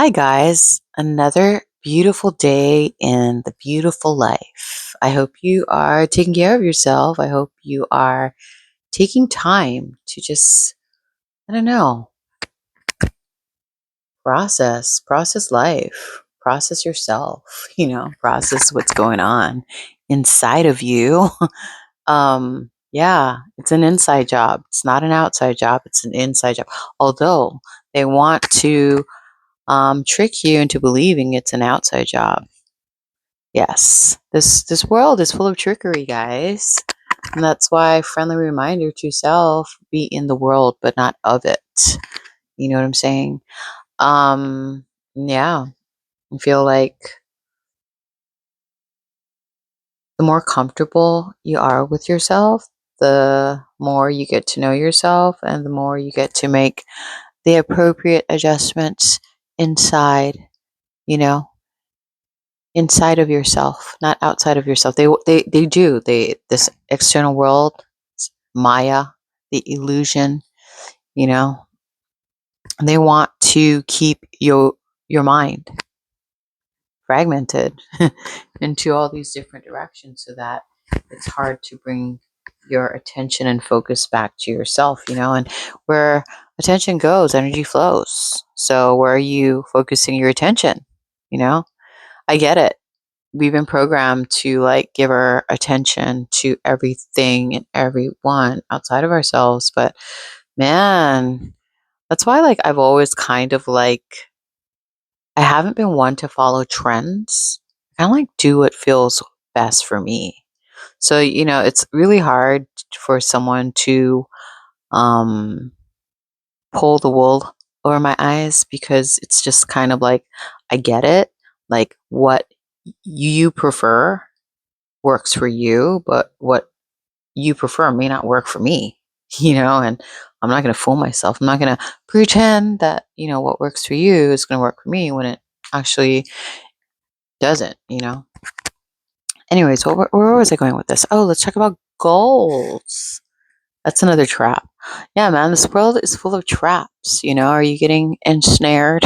Hi, guys. Another beautiful day in the beautiful life. I hope you are taking care of yourself. I hope you are taking time to just, I don't know, process life, process yourself, process what's going on inside of you. Yeah, it's an inside job. It's not an outside job. It's an inside job. Although they want to trick you into believing it's an outside job. Yes, this world is full of trickery, guys. And that's why friendly reminder to self, be in the world but not of it. You know what I'm saying? Yeah, I feel like the more comfortable you are with yourself, the more you get to know yourself and the more you get to make the appropriate adjustments inside, you know, inside of yourself, not outside of yourself. They do. This external world, Maya, the illusion, you know, they want to keep your mind fragmented into all these different directions so that it's hard to bring your attention and focus back to yourself, and where attention goes, energy flows. So where are you focusing your attention? You know, I get it. We've been programmed to like give our attention to everything and everyone outside of ourselves. But man, that's why like I've always kind of like I haven't been one to follow trends. I kind of like do what feels best for me. So, it's really hard for someone to um pull the wool over my eyes because it's just kind of like I get it. Like what you prefer works for you, but what you prefer may not work for me, and I'm not going to fool myself. I'm not going to pretend that, what works for you is going to work for me when it actually doesn't. Anyways, where was I going with this? Oh, let's talk about goals. That's another trap. Yeah, man, this world is full of traps. Are you getting ensnared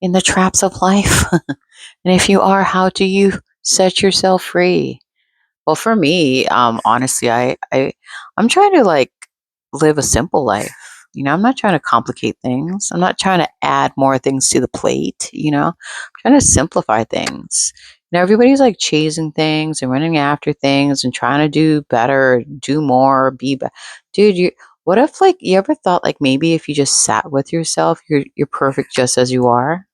in the traps of life? And if you are, how do you set yourself free? Well, for me, honestly, I'm trying to like live a simple life. I'm not trying to complicate things. I'm not trying to add more things to the plate. I'm trying to simplify things. Everybody's like chasing things and running after things and trying to do better, do more, be better. Dude, what if like you ever thought like maybe if you just sat with yourself, you're perfect just as you are.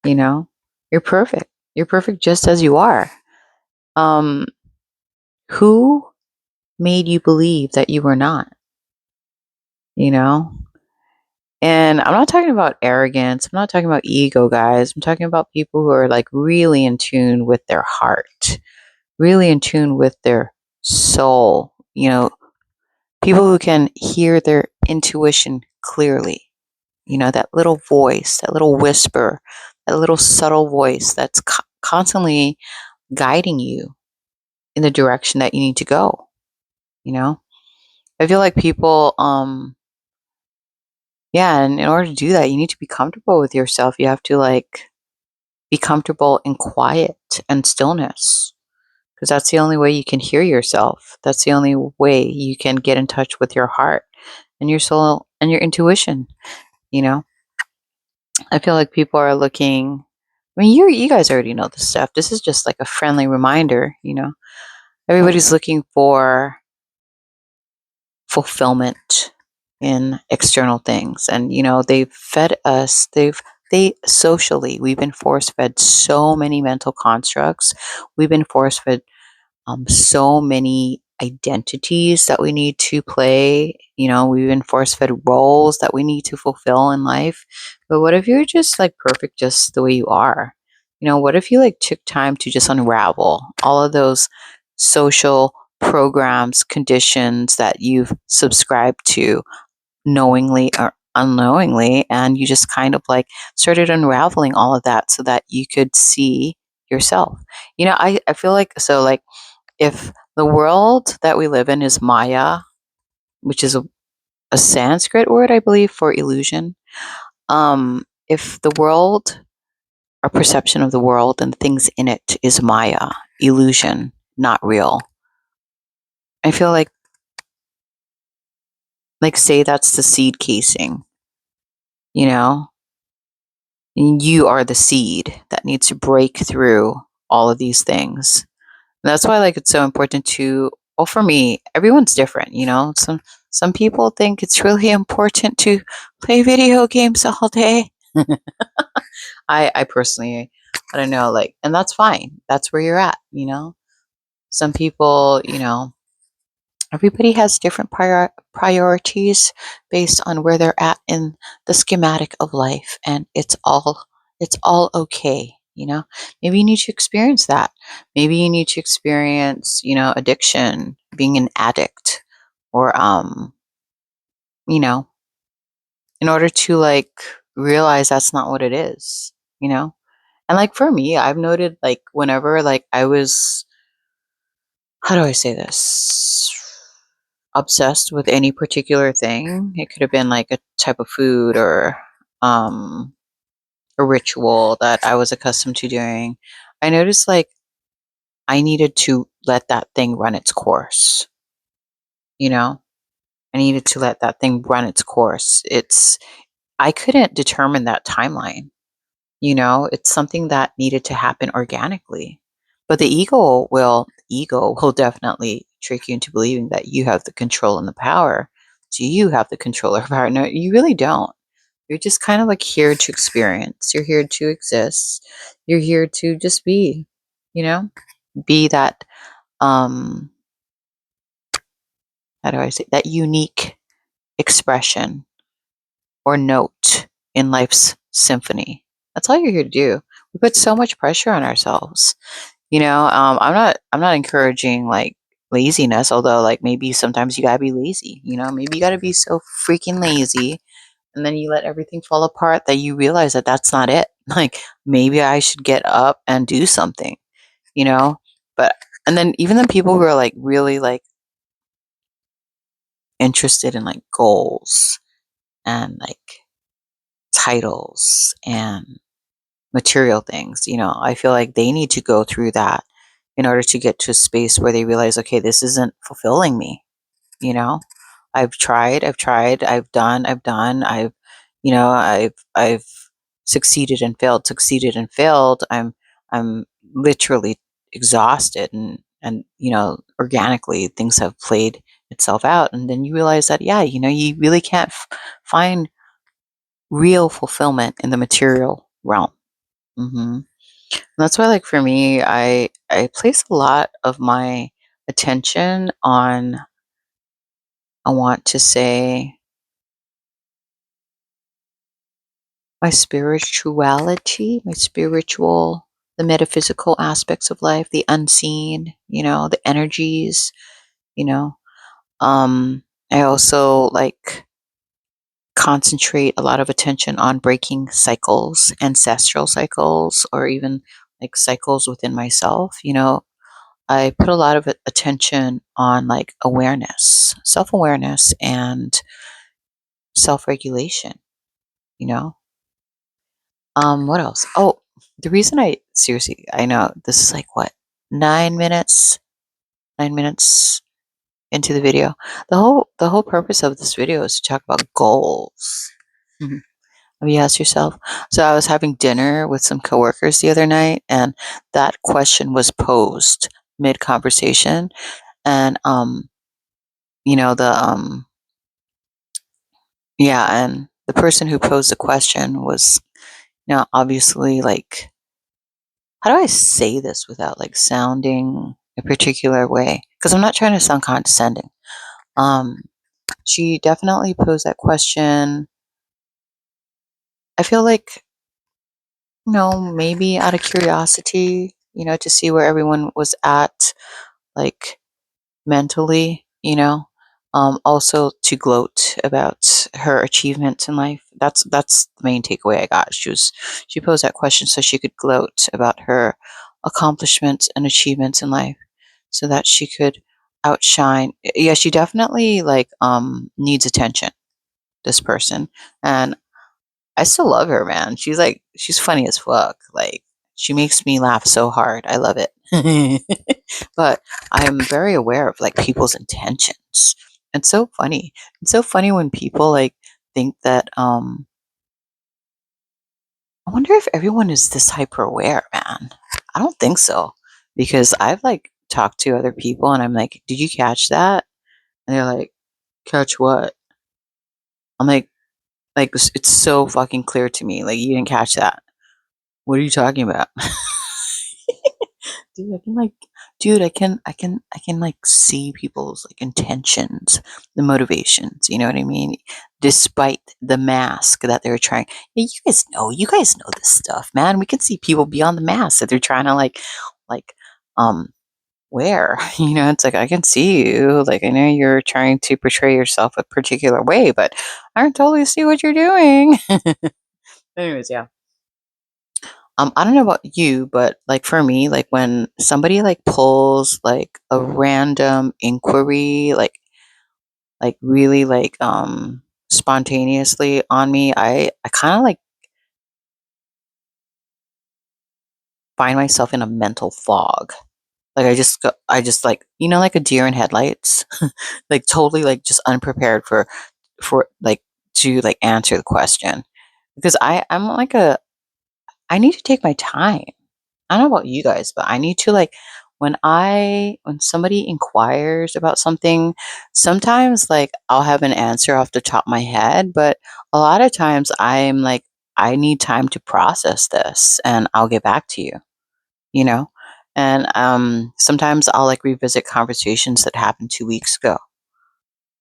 You know, you're perfect. You're perfect just as you are. Um, who made you believe that you were not, you know? And I'm not talking about arrogance. I'm not talking about ego, guys. I'm talking about people who are like really in tune with their heart, really in tune with their soul, people who can hear their intuition clearly, that little voice, that little whisper, that little subtle voice that's constantly guiding you in the direction that you need to go, you know? I feel like people, yeah, and in order to do that, you need to be comfortable with yourself. You have to like be comfortable in quiet and stillness because that's the only way you can hear yourself. That's the only way you can get in touch with your heart and your soul and your intuition, you know? I feel like people are looking I mean, you guys already know this stuff. This is just like a friendly reminder. Everybody's looking for fulfillment in external things, and they've fed us they socially we've been force fed so many mental constructs. We've been force fed so many identities that we need to play. We've been force fed roles that we need to fulfill in life. But what if you're just like perfect just the way you are? What if you like took time to just unravel all of those social programs, conditions that you've subscribed to knowingly or unknowingly, and you just kind of like started unraveling all of that so that you could see yourself. I feel like so like if the world that we live in is Maya, which is a Sanskrit word, I believe, for illusion, if the world, our perception of the world and things in it is Maya, illusion, not real, I feel like say that's the seed casing, you know, and you are the seed that needs to break through all of these things. And that's why like it's so important to, well, for me, everyone's different, you know. Some people think it's really important to play video games all day. I personally, I don't know, like, and that's fine. That's where you're at, you know. Some people, you know, everybody has different priorities based on where they're at in the schematic of life, and it's all okay, you know. Maybe you need to experience that. Maybe you need to experience, you know, addiction, being an addict, or you know, in order to like realize that's not what it is, you know. And like for me, I've noted like whenever like I was, how do I say this, obsessed with any particular thing. It could have been like a type of food or um, a ritual that I was accustomed to doing. I noticed like I needed to let that thing run its course. You know, I needed to let that thing run its course. I couldn't determine that timeline. You know, it's something that needed to happen organically. But the ego will definitely trick you into believing that you have the control and the power. Do you have the control or power? No, you really don't. You're just kind of like here to experience. You're here to exist. You're here to just be, you know, be that um how do I say, that unique expression or note in life's symphony. That's all you're here to do. We put so much pressure on ourselves. You know, I'm not encouraging like laziness, although like maybe sometimes you gotta be lazy, you know, maybe you gotta be so freaking lazy and then you let everything fall apart that you realize that that's not it. Like maybe I should get up and do something, you know? But and then even the people who are like really like interested in like goals and like titles and material things, you know, I feel like they need to go through that in order to get to a space where they realize, okay, this isn't fulfilling me, you know. I've you know, I've succeeded and failed. I'm literally exhausted, and you know, organically things have played itself out, and then you realize that yeah, you know, you really can't find real fulfillment in the material realm. hmm That's why, like for me, I place a lot of my attention on, I want to say, my spirituality, my spiritual, the metaphysical aspects of life, the unseen, you know, the energies, you know. I also like concentrate a lot of attention on breaking cycles, ancestral cycles, or even like cycles within myself, you know. I put a lot of attention on like awareness, self awareness, and self regulation, you know. What else? Oh, the reason I seriously, I know this is like what, 9 minutes, 9 minutes into the video. The whole purpose of this video is to talk about goals. Mhm. Have you asked yourself? So I was having dinner with some coworkers the other night, and that question was posed mid conversation, and you know, and the person who posed the question was, you know, obviously like, how do I say this without like sounding a particular way? Because I'm not trying to sound condescending. Um, she definitely posed that question. I feel like, you know, maybe out of curiosity, you know, to see where everyone was at, like mentally, you know. Also to gloat about her achievements in life. That's the main takeaway I got. She posed that question so she could gloat about her accomplishments and achievements in life, so that she could outshine. Yeah, she definitely like needs attention. This person, and I still love her, man. She's funny as fuck. Like, she makes me laugh so hard. I love it. But I'm very aware of like people's intentions. It's so funny. It's so funny when people like think that I wonder if everyone is this hyper aware, man. I don't think so. Because I've like talked to other people and I'm like, did you catch that? And they're like, catch what? I'm like it's so fucking clear to me. Like, you didn't catch that. What are you talking about? Dude, I can like dude, I can like see people's like intentions, the motivations, you know what I mean? Despite the mask that they're trying. Yeah, you guys know this stuff, man. We can see people beyond the mask that they're trying to like um wear. You know, it's like I can see you. Like, I know you're trying to portray yourself a particular way, but I can totally see what you're doing. Anyways, yeah. I don't know about you, but like for me, like when somebody like pulls like a random inquiry, like really like spontaneously on me, I kind of like find myself in a mental fog. Like I just like, you know, like a deer in headlights, like totally like just unprepared for like to like answer the question because I'm like I need to take my time. I don't know about you guys, but I need to like when somebody inquires about something, sometimes like I'll have an answer off the top of my head, but a lot of times I'm like I need time to process this and I'll get back to you, you know? And sometimes I'll like revisit conversations that happened 2 weeks ago.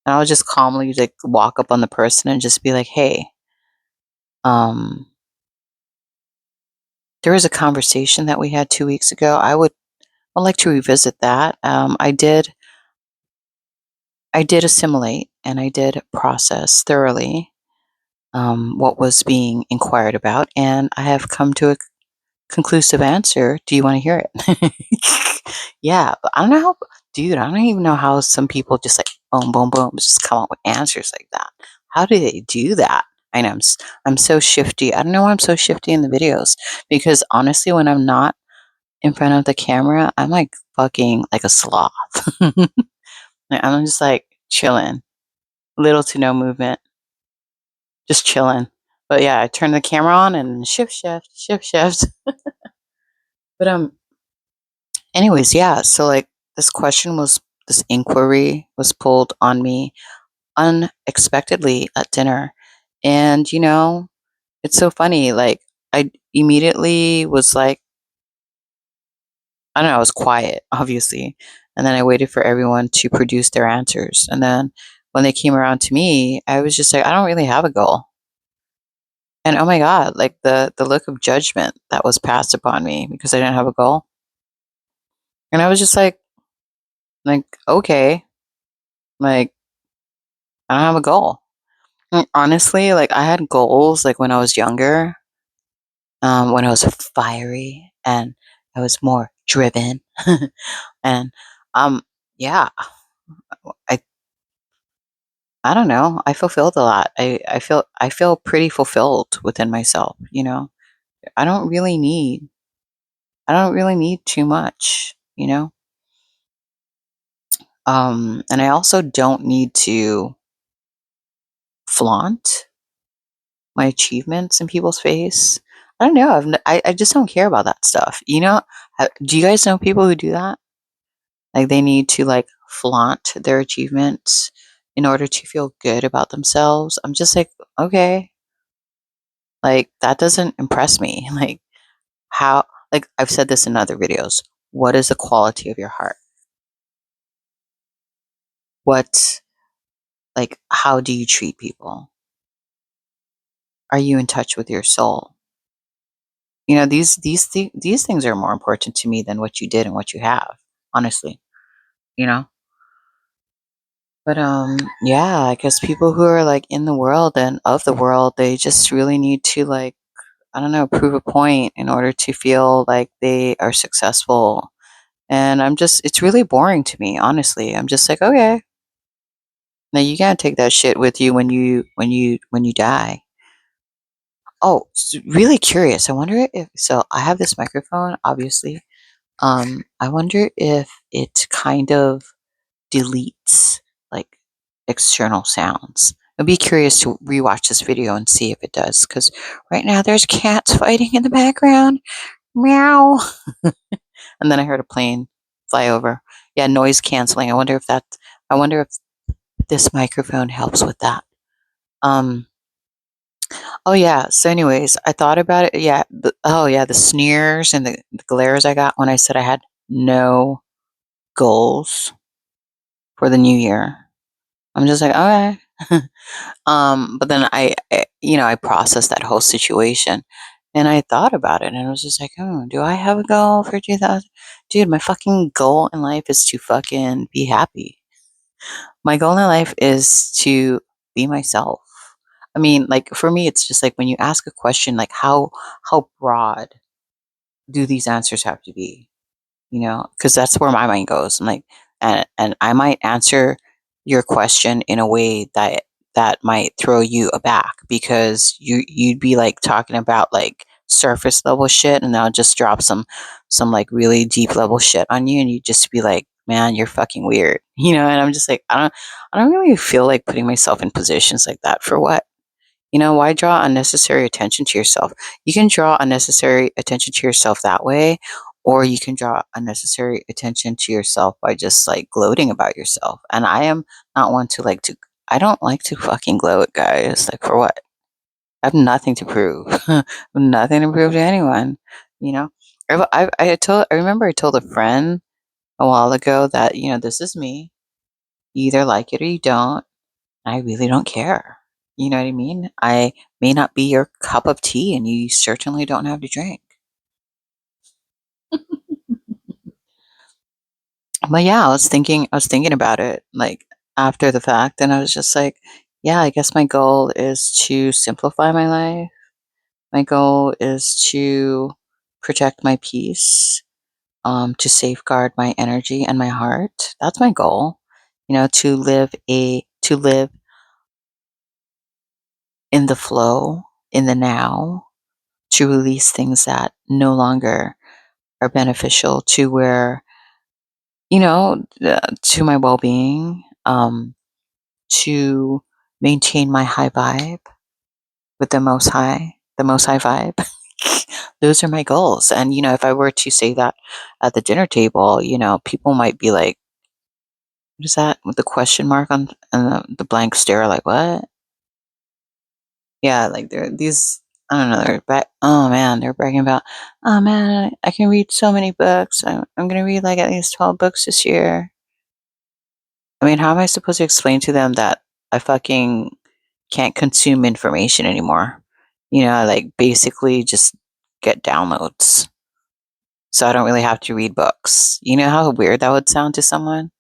And I'll just calmly like walk up on the person and just be like, "Hey, um there was a conversation that we had 2 weeks ago. I'd like to revisit that. I did assimilate and I did process thoroughly what was being inquired about, and I have come to a conclusive answer. Do you want to hear it? Yeah, but I don't know how, dude. I don't even know how some people just like boom, boom, boom, just come up with answers like that. How do they do that? I know I'm so shifty. I don't know why I'm so shifty in the videos because honestly, when I'm not in front of the camera, I'm like fucking like a sloth. Like, I'm just like chilling, little to no movement, just chilling. But yeah, I turn the camera on and shift, shift, shift, shift. But anyways, yeah. So like this inquiry was pulled on me unexpectedly at dinner, and it's so funny. Like I immediately was like, I don't know, I was quiet, obviously. And then I waited for everyone to produce their answers. And then when they came around to me, I was just like, I don't really have a goal. And oh my God, like the look of judgment that was passed upon me because I didn't have a goal. And I was just like, okay, like I don't have a goal. And honestly, like I had goals like when I was younger, when I was fiery and I was more driven. And um yeah, I I don't know. I fulfilled a lot. I feel pretty fulfilled within myself, you know. I don't really need I don't really need too much, you know. And I also don't need to flaunt my achievements in people's face. I don't know. I just don't care about that stuff. You know, do you guys know people who do that? Like they need to like flaunt their achievements in order to feel good about themselves. I'm just like, okay, like that doesn't impress me. Like how, like I've said this in other videos. What is the quality of your heart? What, like, how do you treat people? Are you in touch with your soul? You know, these things are more important to me than what you did and what you have, honestly, you know? But yeah, I guess people who are like in the world and of the world, they just really need to like, I don't know, prove a point in order to feel like they are successful. And it's really boring to me, honestly. I'm just like, okay, now you can't take that shit with you when you die. Oh, really curious. I wonder if so. I have this microphone, obviously. I wonder if it kind of deletes like external sounds. I'd be curious to rewatch this video and see if it does, because right now there's cats fighting in the background. Meow. And then I heard a plane fly over. Yeah, noise canceling. I wonder if this microphone helps with that. Um, oh yeah. So anyways, I thought about it. Yeah. Oh yeah, the sneers and the glares I got when I said I had no goals for the new year. I'm just like, okay. But then I processed that whole situation and I thought about it and I was just like, oh, do I have a goal for 2000? Dude, my fucking goal in life is to fucking be happy. My goal in life is to be myself. I mean, like for me, it's just like when you ask a question, like how broad do these answers have to be? Because that's where my mind goes. I'm like, and I might answer your question in a way that might throw you aback because you'd be like talking about like surface level shit, and I'll just drop some like really deep level shit on you, and you just be like, man, you're fucking weird, And I'm just like, I don't really feel like putting myself in positions like that for what. Why draw unnecessary attention to yourself? You can draw unnecessary attention to yourself that way, or you can draw unnecessary attention to yourself by just like gloating about yourself. And I am not one I don't like to fucking gloat, guys. Like, for what? I have nothing to prove. Nothing to prove to anyone, you know? I remember I told a friend a while ago that, this is me. You either like it or you don't. I really don't care. You know what I mean? I may not be your cup of tea, and you certainly don't have to drink. But yeah, I was thinking about it like after the fact, and I was just like, yeah, I guess my goal is to simplify my life. My goal is to protect my peace, to safeguard my energy and my heart. That's my goal. To live in the flow, in the now, to release things that no longer are beneficial to to my well-being, to maintain my high vibe with the most high vibe. Those are my goals. And, if I were to say that at the dinner table, people might be like, what is that with the question mark on and the blank stare? Like, what? Yeah, like I don't know, oh man, they're bragging about, oh man, I can read so many books. I'm going to read like at least 12 books this year. I mean, how am I supposed to explain to them that I fucking can't consume information anymore? I like basically just get downloads. So I don't really have to read books. You know how weird that would sound to someone?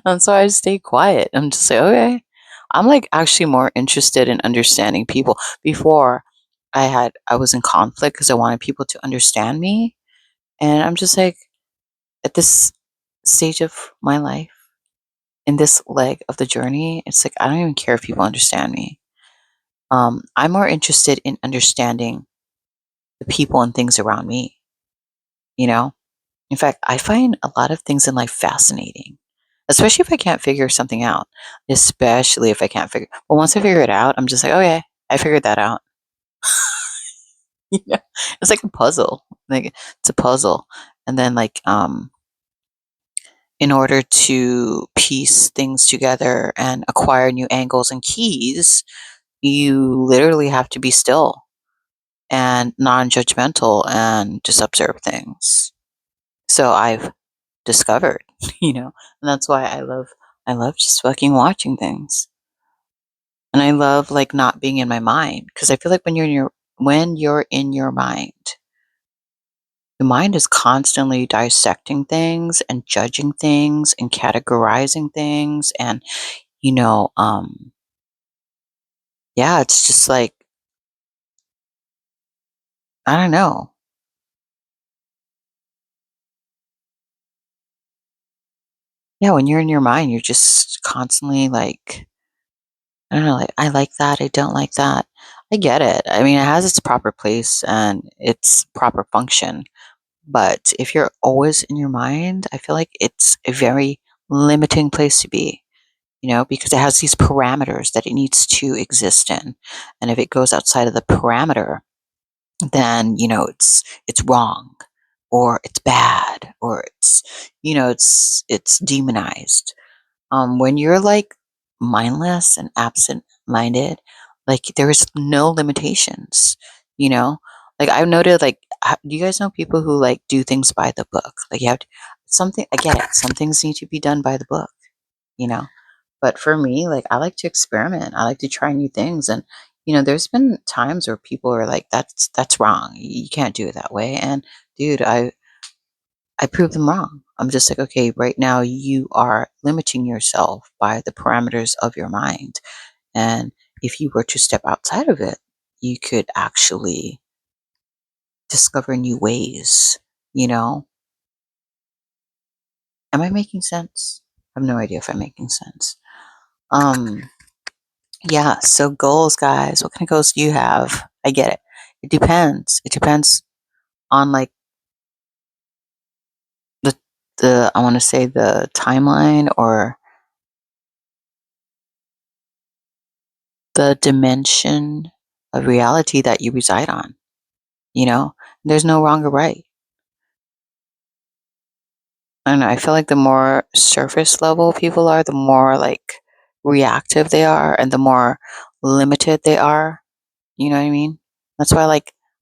And so I just stay quiet. I'm just like, okay. I'm like actually more interested in understanding people. Before I was in conflict because I wanted people to understand me. And I'm just like, at this stage of my life, in this leg of the journey, it's like I don't even care if people understand me. I'm more interested in understanding the people and things around me. You know, in fact, I find a lot of things in life fascinating, especially if I can't figure something out. Especially if I can't figure. Well, once I figure it out, I'm just like, okay, I figured that out. Yeah, it's like a puzzle. Like it's a puzzle, and then in order to piece things together and acquire new angles and keys, you literally have to be still and non-judgmental and just observe things. So I've discovered, and that's why I love just fucking watching things. And I love like not being in my mind because I feel like when you're in your mind, the mind is constantly dissecting things and judging things and categorizing things and you know yeah, it's just like I don't know. Yeah, when you're in your mind, you're just constantly like I don't know, like, I like that, I don't like that. I get it. I mean, it has its proper place and its proper function. But if you're always in your mind, I feel like it's a very limiting place to be, because it has these parameters that it needs to exist in. And if it goes outside of the parameter, then, it's wrong, or it's bad, or it's demonized. When you're like mindless and absent minded, like there is no limitations, you know? Like I've noted, like, do you guys know people who like do things by the book? Like you have to, something, I get it. Some things need to be done by the book, you know? But for me, like I like to experiment. I like to try new things. And, there's been times where people are like, that's wrong. You can't do it that way. And dude, I prove them wrong. I'm just like, okay, right now you are limiting yourself by the parameters of your mind. And if you were to step outside of it, you could actually discover new ways, you know? Am I making sense? I have no idea if I'm making sense. Um, yeah, so goals, guys. What kind of goals do you have? I get it. It depends. It depends on like the I want to say the timeline or the dimension of reality that you reside on. There's no wrong or right. I don't know. I feel like the more surface level people are, the more like reactive they are and the more limited they are. You know what I mean? That's why I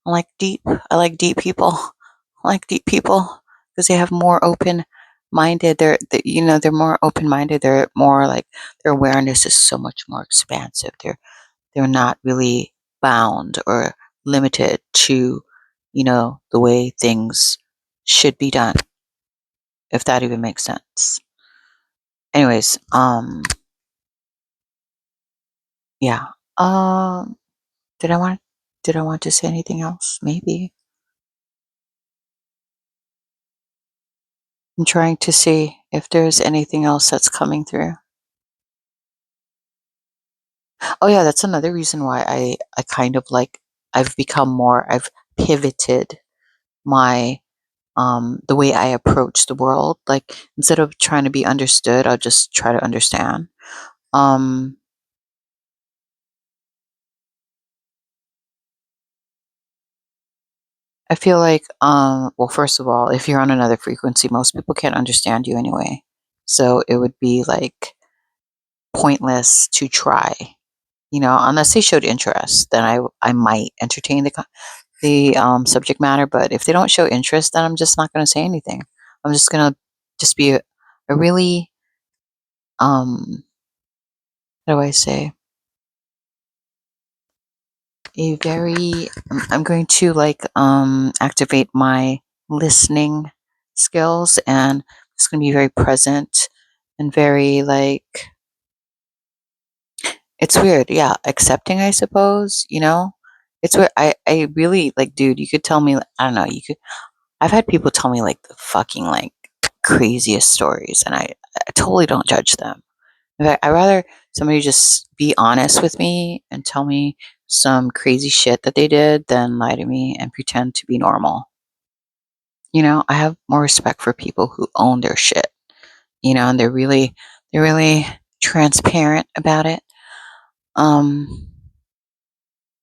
like deep. I like deep people. I like deep people because they have more open minded. They're more open minded. They're more like their awareness is so much more expansive. They're not really bound or limited to, the way things should be done, if that even makes sense. Anyways, yeah. Um, did I want to say anything else? Maybe. I'm trying to see if there's anything else that's coming through. Oh yeah, that's another reason why I kind of like I've pivoted my the way I approach the world. Like instead of trying to be understood, I'll just try to understand. Um, I feel like well, first of all, if you're on another frequency, most people can't understand you anyway. So it would be like pointless to try, unless they showed interest, then I might entertain the subject matter. But if they don't show interest, then I'm just not going to say anything. I'm just going to just be a really how do I say, a very I'm going to like activate my listening skills, and it's going to be very present and very like, it's weird, yeah, accepting, I suppose. It's where I really like, dude, you could tell me, I don't know, you could I've had people tell me like the fucking like craziest stories, and I totally don't judge them. In fact, I'd rather somebody just be honest with me and tell me some crazy shit that they did than lie to me and pretend to be normal. I have more respect for people who own their shit, and they're really transparent about it. Um,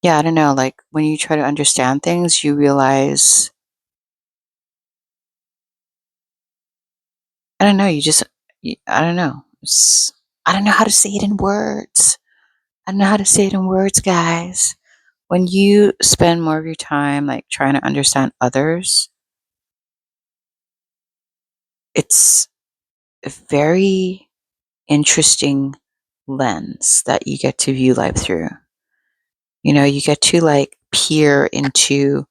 yeah, I don't know. Like when you try to understand things, you realize, I don't know, I don't know. I don't know how to say it in words. I don't know how to say it in words, guys. When you spend more of your time like trying to understand others, it's a very interesting lens that you get to view life through. You get to like peer into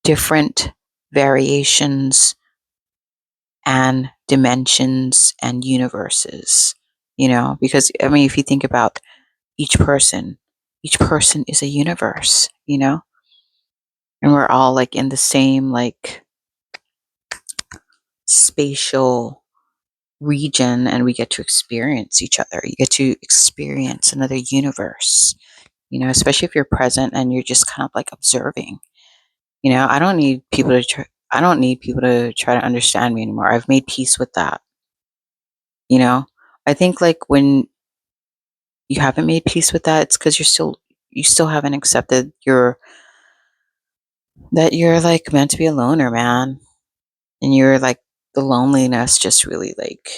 different variations and dimensions and universes, because I mean, if you think about each person is a universe, and we're all like in the same like spatial region and we get to experience each other. You get to experience another universe, especially if you're present and you're just kind of like observing. I don't need people to try to understand me anymore. I've made peace with that, you know? I think like when you haven't made peace with that, it's because you still haven't accepted that you're like meant to be a loner, man. And you're like the loneliness just really like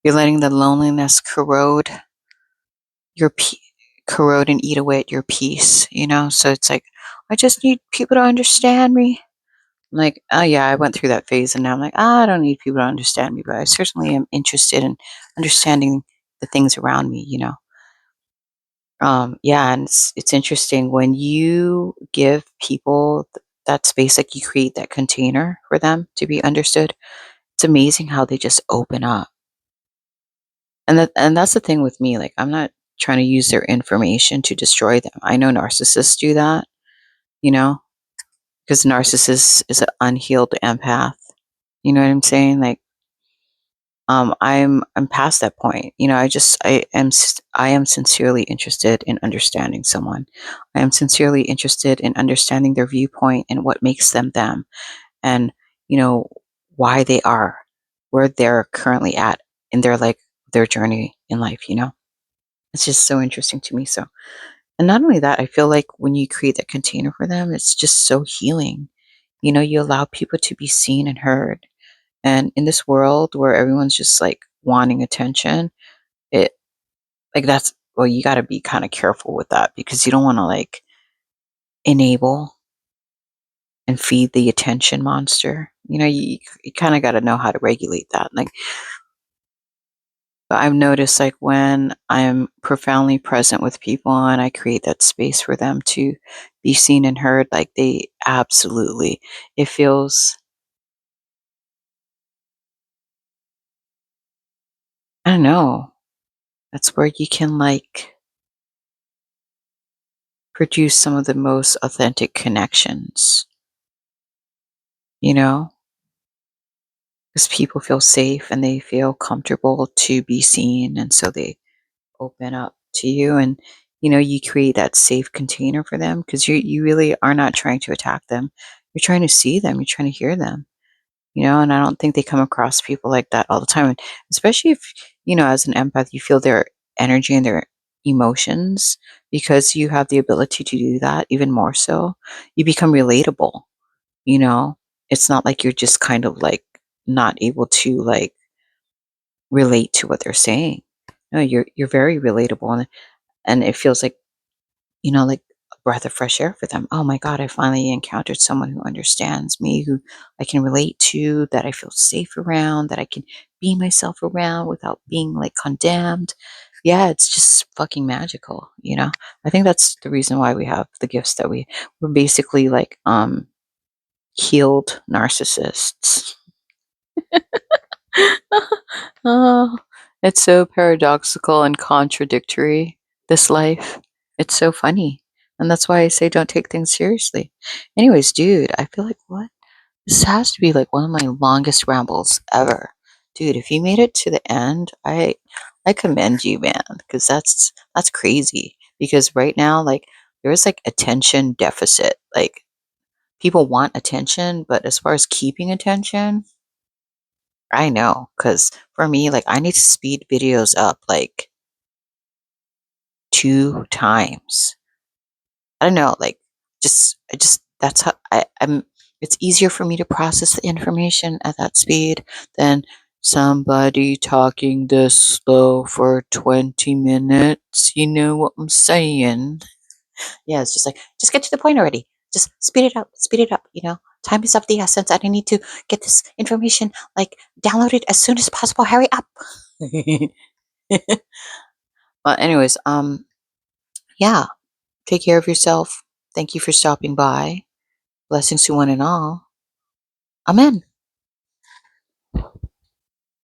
you're letting the loneliness your pe- corrode and eat away at your peace. So it's like I just need people to understand me. I'm like, oh yeah, I went through that phase and now I'm like, I don't need people to understand me, but I certainly am interested in understanding the things around me. Yeah, and it's interesting when you give people that space, like you create that container for them to be understood. It's amazing how they just open up. And that's the thing with me. Like I'm not trying to use their information to destroy them. I know narcissists do that, you know, because narcissist is an unhealed empath. You know what I'm saying? Like I'm past that point. I am sincerely interested in understanding someone. I am sincerely interested in understanding their viewpoint and what makes them them, and you know why they are where they're currently at in their journey in life. It's just so interesting to me. So, and not only that, I feel like when you create that container for them, it's just so healing. You allow people to be seen and heard. And in this world where everyone's just like wanting attention, it like that's well, you got to be kind of careful with that because you don't want to like enable and feed the attention monster. You kind of got to know how to regulate that. Like, but I've noticed like when I'm profoundly present with people and I create that space for them to be seen and heard, like they absolutely, it feels, I don't know, that's where you can like produce some of the most authentic connections, you know, because people feel safe and they feel comfortable to be seen. And so they open up to you and, you create that safe container for them because you really are not trying to attack them. You're trying to see them, you're trying to hear them. And I don't think they come across people like that all the time. And especially if, as an empath, you feel their energy and their emotions because you have the ability to do that even more so. You become relatable, you know? It's not like you're just kind of like not able to like relate to what they're saying. No, you're very relatable and it feels like a breath of fresh air for them. Oh my God, I finally encountered someone who understands me, who I can relate to, that I feel safe around, that I can be myself around without being like condemned. Yeah, it's just fucking magical. I think that's the reason why we have the gifts that we're basically like healed narcissists. Oh, it's so paradoxical and contradictory, this life. It's so funny. And that's why I say don't take things seriously. Anyways, dude, I feel like what? This has to be like one of my longest rambles ever. Dude, if you made it to the end, I commend you, man, because that's crazy. Because right now, like there is like attention deficit. Like people want attention, but as far as keeping attention, I know, because for me, like, I need to speed videos up like 2 times. I don't know, like, that's how I'm. It's easier for me to process the information at that speed than somebody talking this slow for 20 minutes. You know what I'm saying? Yeah, it's just like, just get to the point already. Just speed it up. Time is of the essence. I need to get this information like downloaded as soon as possible. Hurry up. Well, anyways, yeah, take care of yourself. Thank you for stopping by. Blessings to one and all. Amen.